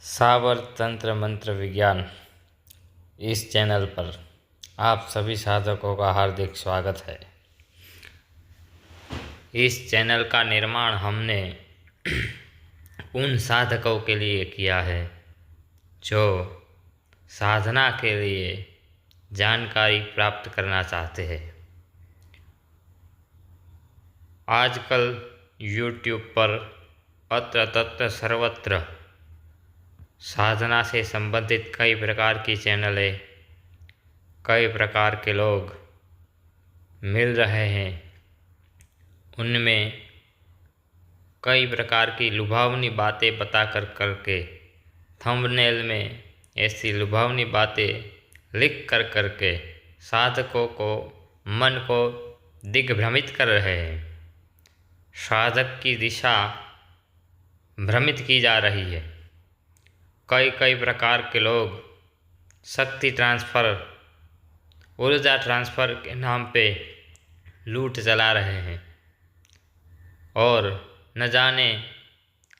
साबर तंत्र मंत्र विज्ञान इस चैनल पर आप सभी साधकों का हार्दिक स्वागत है। इस चैनल का निर्माण हमने उन साधकों के लिए किया है जो साधना के लिए जानकारी प्राप्त करना चाहते हैं। आजकल YouTube पर अत्र तत्र सर्वत्र साधना से संबंधित कई प्रकार की चैनलें, कई प्रकार के लोग मिल रहे हैं। उनमें कई प्रकार की लुभावनी बातें बता करके थंबनेल में ऐसी लुभावनी बातें लिख करके साधकों को मन को दिग्भ्रमित कर रहे हैं। साधक की दिशा भ्रमित की जा रही है। कई प्रकार के लोग शक्ति ट्रांसफ़र, ऊर्जा ट्रांसफ़र के नाम पे लूट चला रहे हैं और न जाने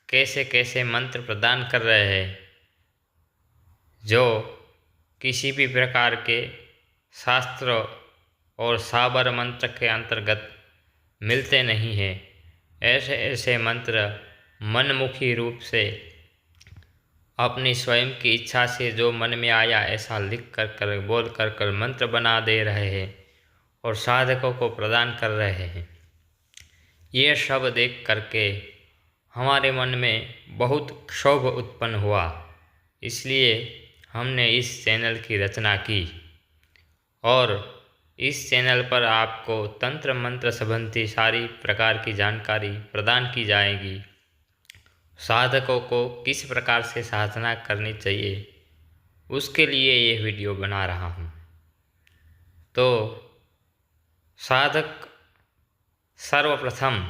कैसे कैसे मंत्र प्रदान कर रहे हैं जो किसी भी प्रकार के शास्त्र और साबर मंत्र के अंतर्गत मिलते नहीं हैं। ऐसे ऐसे मंत्र मनमुखी रूप से अपनी स्वयं की इच्छा से जो मन में आया ऐसा लिख कर बोल कर मंत्र बना दे रहे हैं और साधकों को प्रदान कर रहे हैं। ये सब देख करके हमारे मन में बहुत क्षोभ उत्पन्न हुआ। इसलिए हमने इस चैनल की रचना की और इस चैनल पर आपको तंत्र मंत्र संबंधी सारी प्रकार की जानकारी प्रदान की जाएगी। साधकों को किस प्रकार से साधना करनी चाहिए उसके लिए ये वीडियो बना रहा हूँ। तो साधक सर्वप्रथम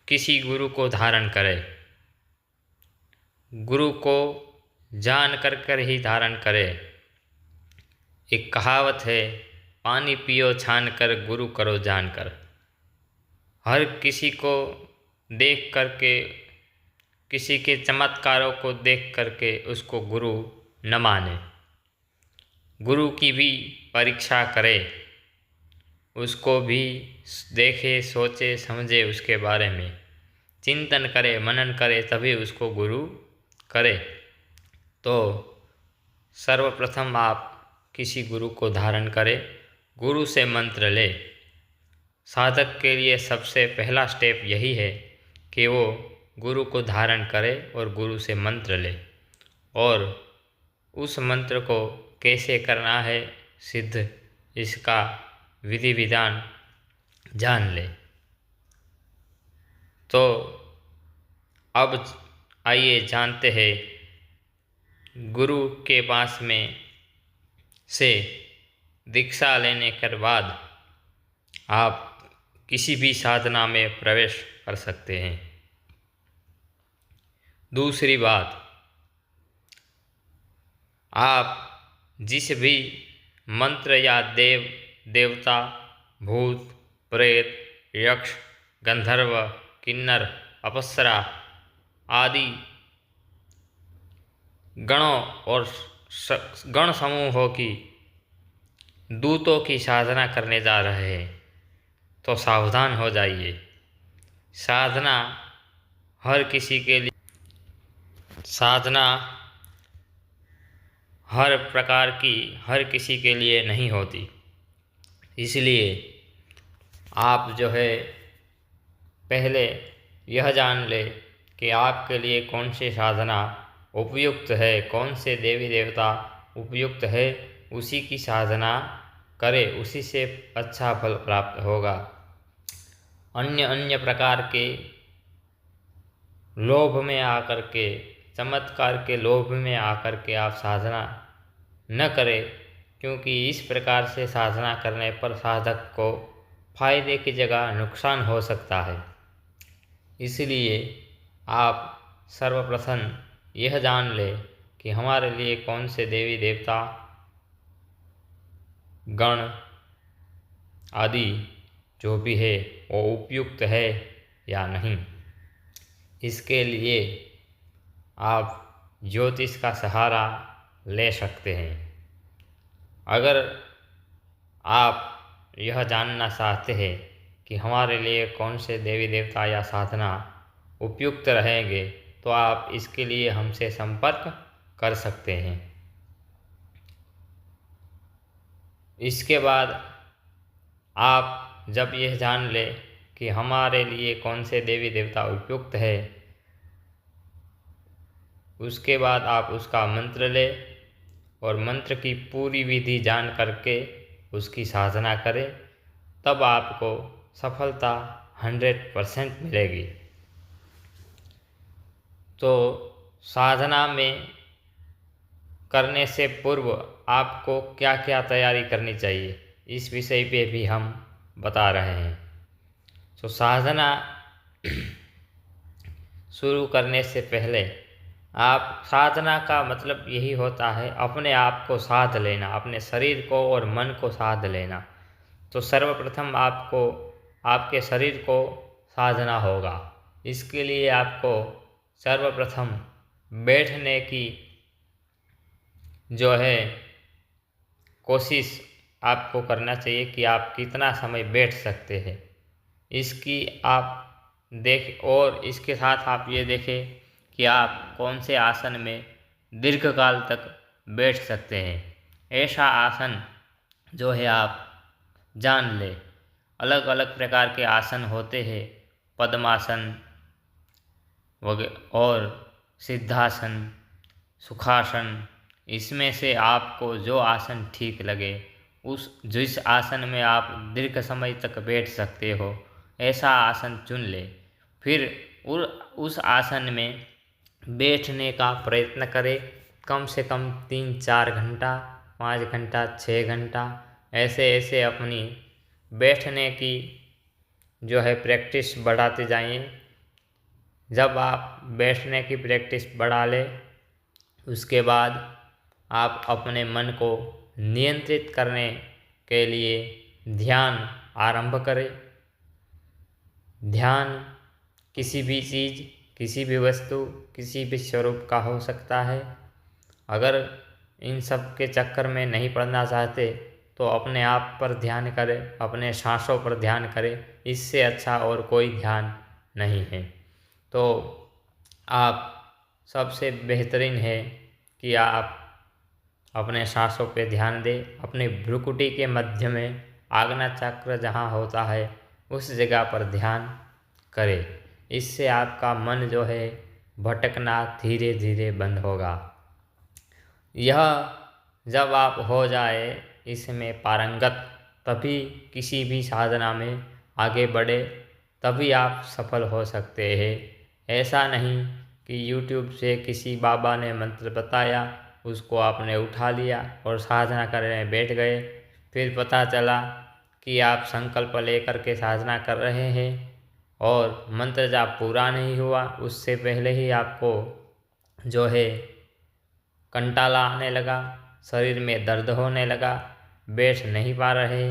किसी गुरु को धारण करे, गुरु को जान कर ही धारण करे। एक कहावत है, पानी पियो छान कर गुरु करो जान कर। हर किसी को देख करके, किसी के चमत्कारों को देख करके उसको गुरु न माने। गुरु की भी परीक्षा करे, उसको भी देखे, सोचे, समझे, उसके बारे में चिंतन करे, मनन करे, तभी उसको गुरु करे। तो सर्वप्रथम आप किसी गुरु को धारण करें, गुरु से मंत्र ले। साधक के लिए सबसे पहला स्टेप यही है कि वो गुरु को धारण करे और गुरु से मंत्र ले और उस मंत्र को कैसे करना है सिद्ध, इसका विधि विधान जान ले। तो अब आइए जानते हैं गुरु के पास में से दीक्षा लेने के बाद आप किसी भी साधना में प्रवेश कर सकते हैं। दूसरी बात, आप जिस भी मंत्र या देव देवता, भूत, प्रेत, यक्ष, गंधर्व, किन्नर, अप्सरा आदि गणों और गण समूहों की दूतों की साधना करने जा रहे हैं तो सावधान हो जाइए। साधना हर किसी के लिए, साधना हर प्रकार की हर किसी के लिए नहीं होती। इसलिए आप जो है पहले यह जान ले कि आपके लिए कौन सी साधना उपयुक्त है, कौन से देवी देवता उपयुक्त है, उसी की साधना करें, उसी से अच्छा फल प्राप्त होगा। अन्य प्रकार के लोभ में आकर के, चमत्कार के लोभ में आकर के आप साधना न करें, क्योंकि इस प्रकार से साधना करने पर साधक को फायदे की जगह नुकसान हो सकता है। इसलिए आप सर्वप्रथम यह जान ले कि हमारे लिए कौन से देवी देवता, गण आदि जो भी है वो उपयुक्त है या नहीं। इसके लिए आप ज्योतिष का सहारा ले सकते हैं। अगर आप यह जानना चाहते हैं कि हमारे लिए कौन से देवी देवता या साधना उपयुक्त रहेंगे, तो आप इसके लिए हमसे संपर्क कर सकते हैं। इसके बाद आप जब यह जान ले कि हमारे लिए कौन से देवी देवता उपयुक्त है, उसके बाद आप उसका मंत्र ले और मंत्र की पूरी विधि जान करके उसकी साधना करें, तब आपको सफलता 100% मिलेगी। तो साधना में करने से पूर्व आपको क्या क्या तैयारी करनी चाहिए, इस विषय पे भी हम बता रहे हैं। तो साधना शुरू करने से पहले आप, साधना का मतलब यही होता है अपने आप को साध लेना, अपने शरीर को और मन को साध लेना। तो सर्वप्रथम आपको आपके शरीर को साधना होगा। इसके लिए आपको सर्वप्रथम बैठने की जो है कोशिश आपको करना चाहिए कि आप कितना समय बैठ सकते हैं, इसकी आप देख, और इसके साथ आप ये देखें कि आप कौन से आसन में दीर्घकाल तक बैठ सकते हैं। ऐसा आसन जो है आप जान ले। अलग अलग प्रकार के आसन होते हैं, पद्मासन वगैरह और सिद्धासन, सुखासन। इसमें से आपको जो आसन ठीक लगे, जिस आसन में आप दीर्घ समय तक बैठ सकते हो, ऐसा आसन चुन ले। फिर उस आसन में बैठने का प्रयत्न करें, कम से कम 3-4 घंटा, 5 घंटा, 6 घंटा, ऐसे ऐसे अपनी बैठने की जो है प्रैक्टिस बढ़ाते जाइए। जब आप बैठने की प्रैक्टिस बढ़ा लें, उसके बाद आप अपने मन को नियंत्रित करने के लिए ध्यान आरंभ करें। ध्यान किसी भी चीज़, किसी भी वस्तु, किसी भी स्वरूप का हो सकता है। अगर इन सब के चक्कर में नहीं पड़ना चाहते तो अपने आप पर ध्यान करें, अपने सांसों पर ध्यान करें। इससे अच्छा और कोई ध्यान नहीं है। तो आप सबसे बेहतरीन है कि आप अपने सांसों पे ध्यान दें। अपनी भ्रुकुटी के मध्य में आज्ञा चक्र जहाँ होता है, उस जगह पर ध्यान करें। इससे आपका मन जो है भटकना धीरे धीरे बंद होगा। यह जब आप हो जाए इसमें पारंगत, तभी किसी भी साधना में आगे बढ़े, तभी आप सफल हो सकते हैं। ऐसा नहीं कि YouTube से किसी बाबा ने मंत्र बताया, उसको आपने उठा लिया और साधना करने बैठ गए। फिर पता चला कि आप संकल्प लेकर के साधना कर रहे हैं और मंत्र जाप पूरा नहीं हुआ। उससे पहले ही आपको जो है कंटाला आने लगा, शरीर में दर्द होने लगा, बैठ नहीं पा रहे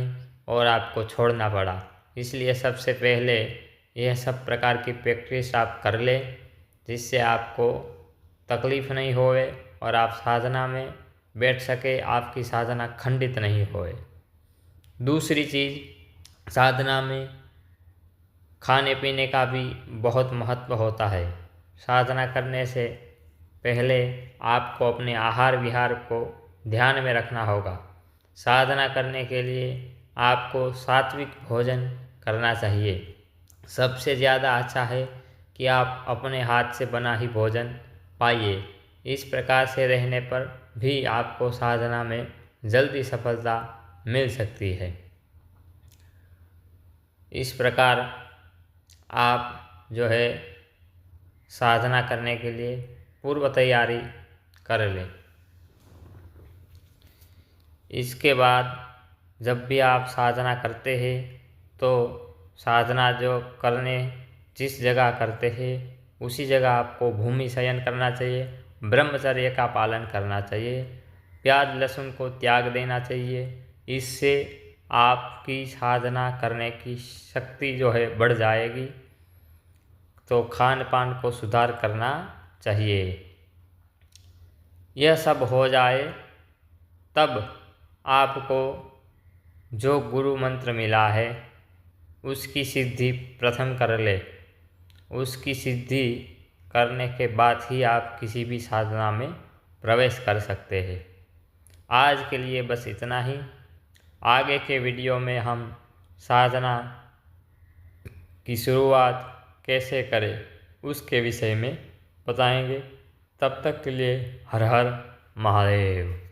और आपको छोड़ना पड़ा। इसलिए सबसे पहले यह सब प्रकार की प्रैक्टिस आप कर ले, जिससे आपको तकलीफ़ नहीं होए और आप साधना में बैठ सके, आपकी साधना खंडित नहीं होए। दूसरी चीज़, साधना में खाने पीने का भी बहुत महत्व होता है। साधना करने से पहले आपको अपने आहार विहार को ध्यान में रखना होगा। साधना करने के लिए आपको सात्विक भोजन करना चाहिए। सबसे ज़्यादा अच्छा है कि आप अपने हाथ से बना ही भोजन पाइए। इस प्रकार से रहने पर भी आपको साधना में जल्दी सफलता मिल सकती है। इस प्रकार आप जो है साधना करने के लिए पूर्व तैयारी कर लें। इसके बाद जब भी आप साधना करते हैं तो साधना जो करने जिस जगह करते हैं उसी जगह आपको भूमि शयन करना चाहिए, ब्रह्मचर्य का पालन करना चाहिए, प्याज लहसुन को त्याग देना चाहिए। इससे आपकी साधना करने की शक्ति जो है बढ़ जाएगी। तो खान पान को सुधार करना चाहिए। यह सब हो जाए तब आपको जो गुरु मंत्र मिला है उसकी सिद्धि प्रथम कर ले। उसकी सिद्धि करने के बाद ही आप किसी भी साधना में प्रवेश कर सकते हैं। आज के लिए बस इतना ही। आगे के वीडियो में हम साधना की शुरुआत कैसे करें उसके विषय में बताएंगे। तब तक के लिए हर हर महादेव।